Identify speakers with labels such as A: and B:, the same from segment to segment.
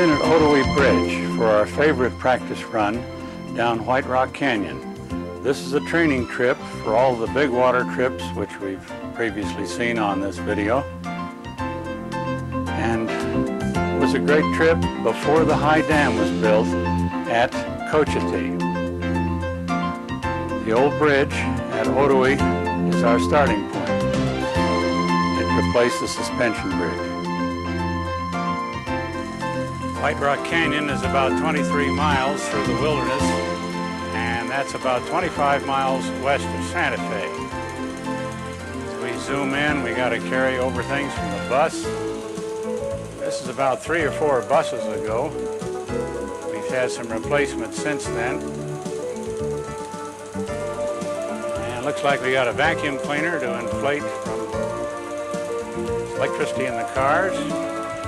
A: in at Otoe Bridge for our favorite practice run down White Rock Canyon. This is a training trip for all the big water trips which we've previously seen on this video. And it was a great trip before the high dam was built at Cochiti. The old bridge at Otoe is our starting point. It replaced the suspension bridge. White Rock Canyon is about 23 miles through the wilderness, and that's about 25 miles west of Santa Fe. As we zoom in, we got to carry over things from the bus. This is about 3 or 4 buses ago. We've had some replacements since then. And it looks like we got a vacuum cleaner to inflate from electricity in the cars.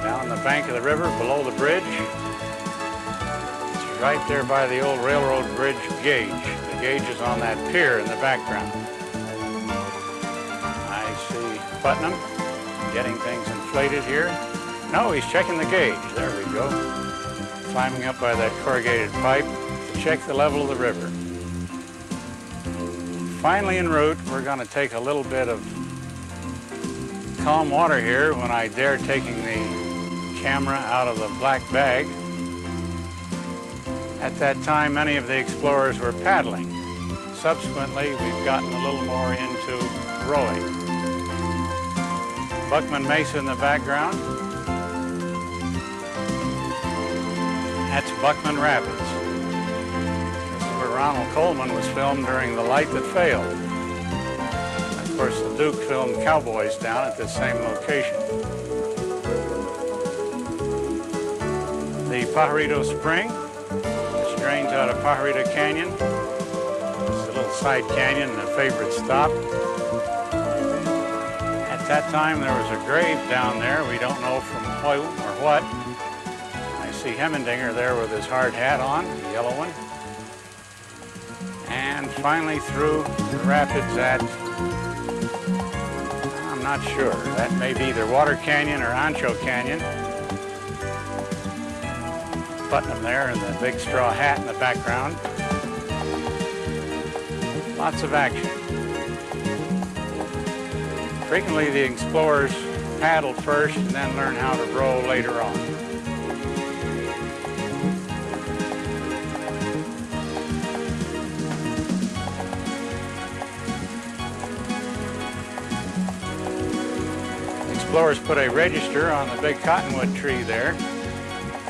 A: Down the bank of the river, below the bridge. It's right there by the old railroad bridge gauge. The gauge is on that pier in the background. I see Putnam getting things inflated here. No, he's checking the gauge. There we go. Climbing up by that corrugated pipe to check the level of the river. Finally en route, we're going to take a little bit of calm water here when I dare taking the camera out of the black bag. At that time, many of the explorers were paddling. Subsequently, we've gotten a little more into rowing. Buckman Mesa in the background. That's Buckman Rapids. This is where Ronald Colman was filmed during The Light That Failed. Of course, the Duke filmed Cowboys down at this same location. The Pajarito Spring, which drains out of Pajarito Canyon. It's a little side canyon and a favorite stop. At that time, there was a grave down there. We don't know from who or what. I see Hemmendinger there with his hard hat on, the yellow one. And finally through the rapids at, I'm not sure. That may be either Water Canyon or Ancho Canyon. Putnam there in the big straw hat in the background. Lots of action. Frequently the explorers paddle first and then learn how to row later on. Explorers put a register on the big cottonwood tree there.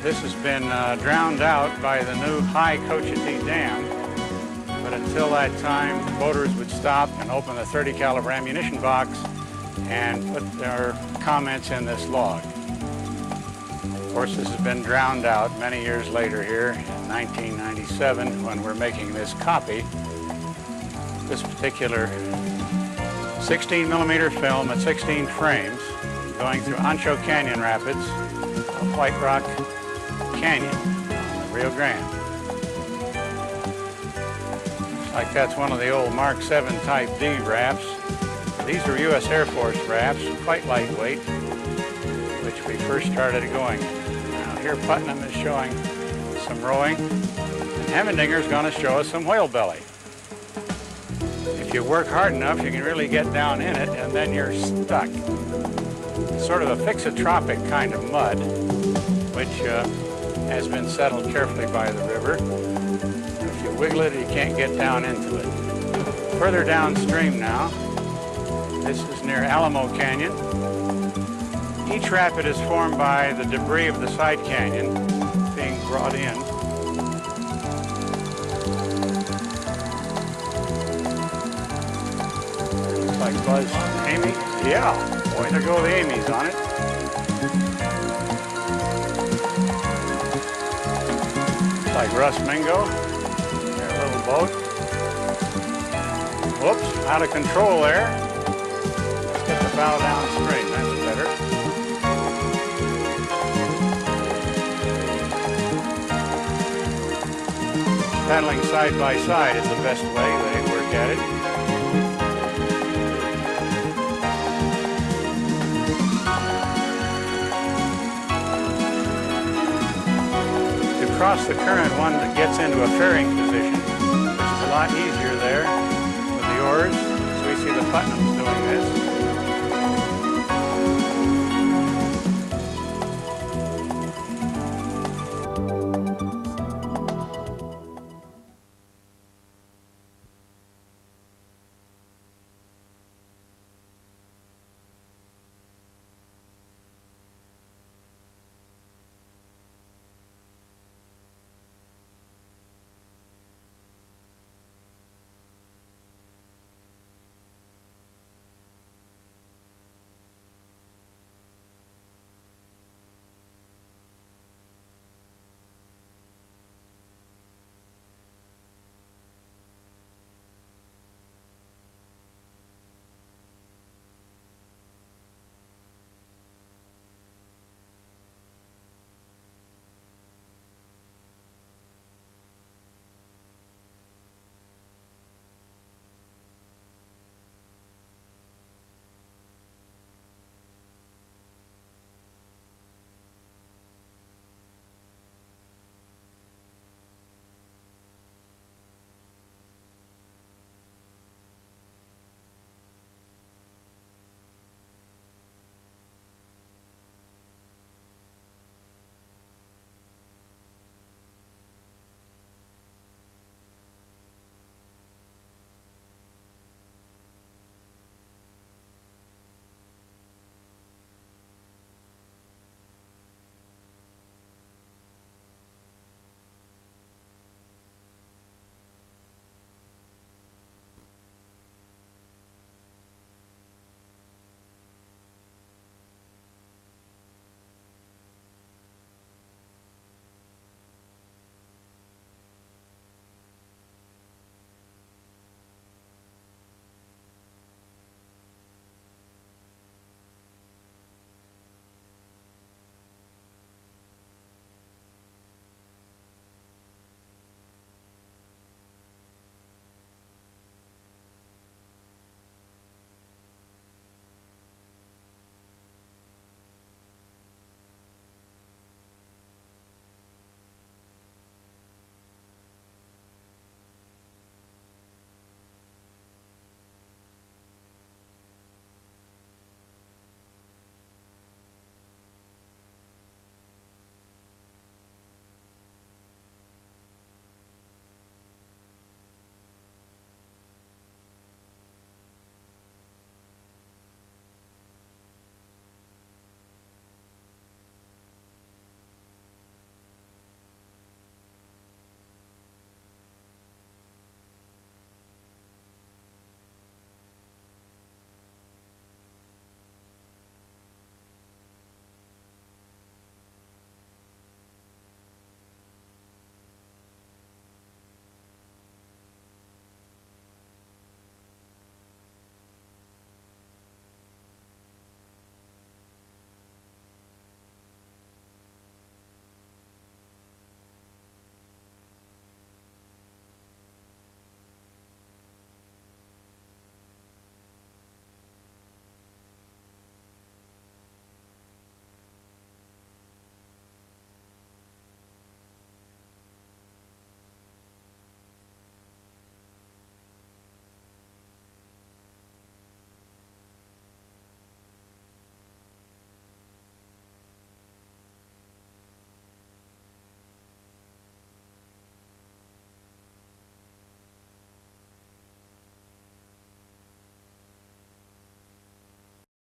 A: This has been drowned out by the new high Cochiti Dam, but until that time, boaters would stop and open the 30 caliber ammunition box and put their comments in this log. Of course, this has been drowned out many years later here in 1997 when we're making this copy. This particular 16 millimeter film at 16 frames going through Ancho Canyon Rapids of White Rock Canyon on the Rio Grande. Looks like that's one of the old Mark 7 Type D rafts. These are U.S. Air Force rafts, quite lightweight, which we first started going. Now here Putnam is showing some rowing, and Hemmendinger is going to show us some whale belly. If you work hard enough, you can really get down in it, and then you're stuck. It's sort of a fixotropic kind of mud, which has been settled carefully by the river. If you wiggle it, you can't get down into it. Further downstream now, this is near Alamo Canyon. Each rapid is formed by the debris of the side canyon being brought in. Looks like Buzz Amy. Yeah, boy, there go the Amy's on it. Like Russ Mingo, their little boat. Whoops, out of control there. Let's get the bow downstream, that's better. Paddling side by side is the best way they work at it. across the current one that gets into a fairing position, which is a lot easier there with the oars. So we see the Putnams doing this.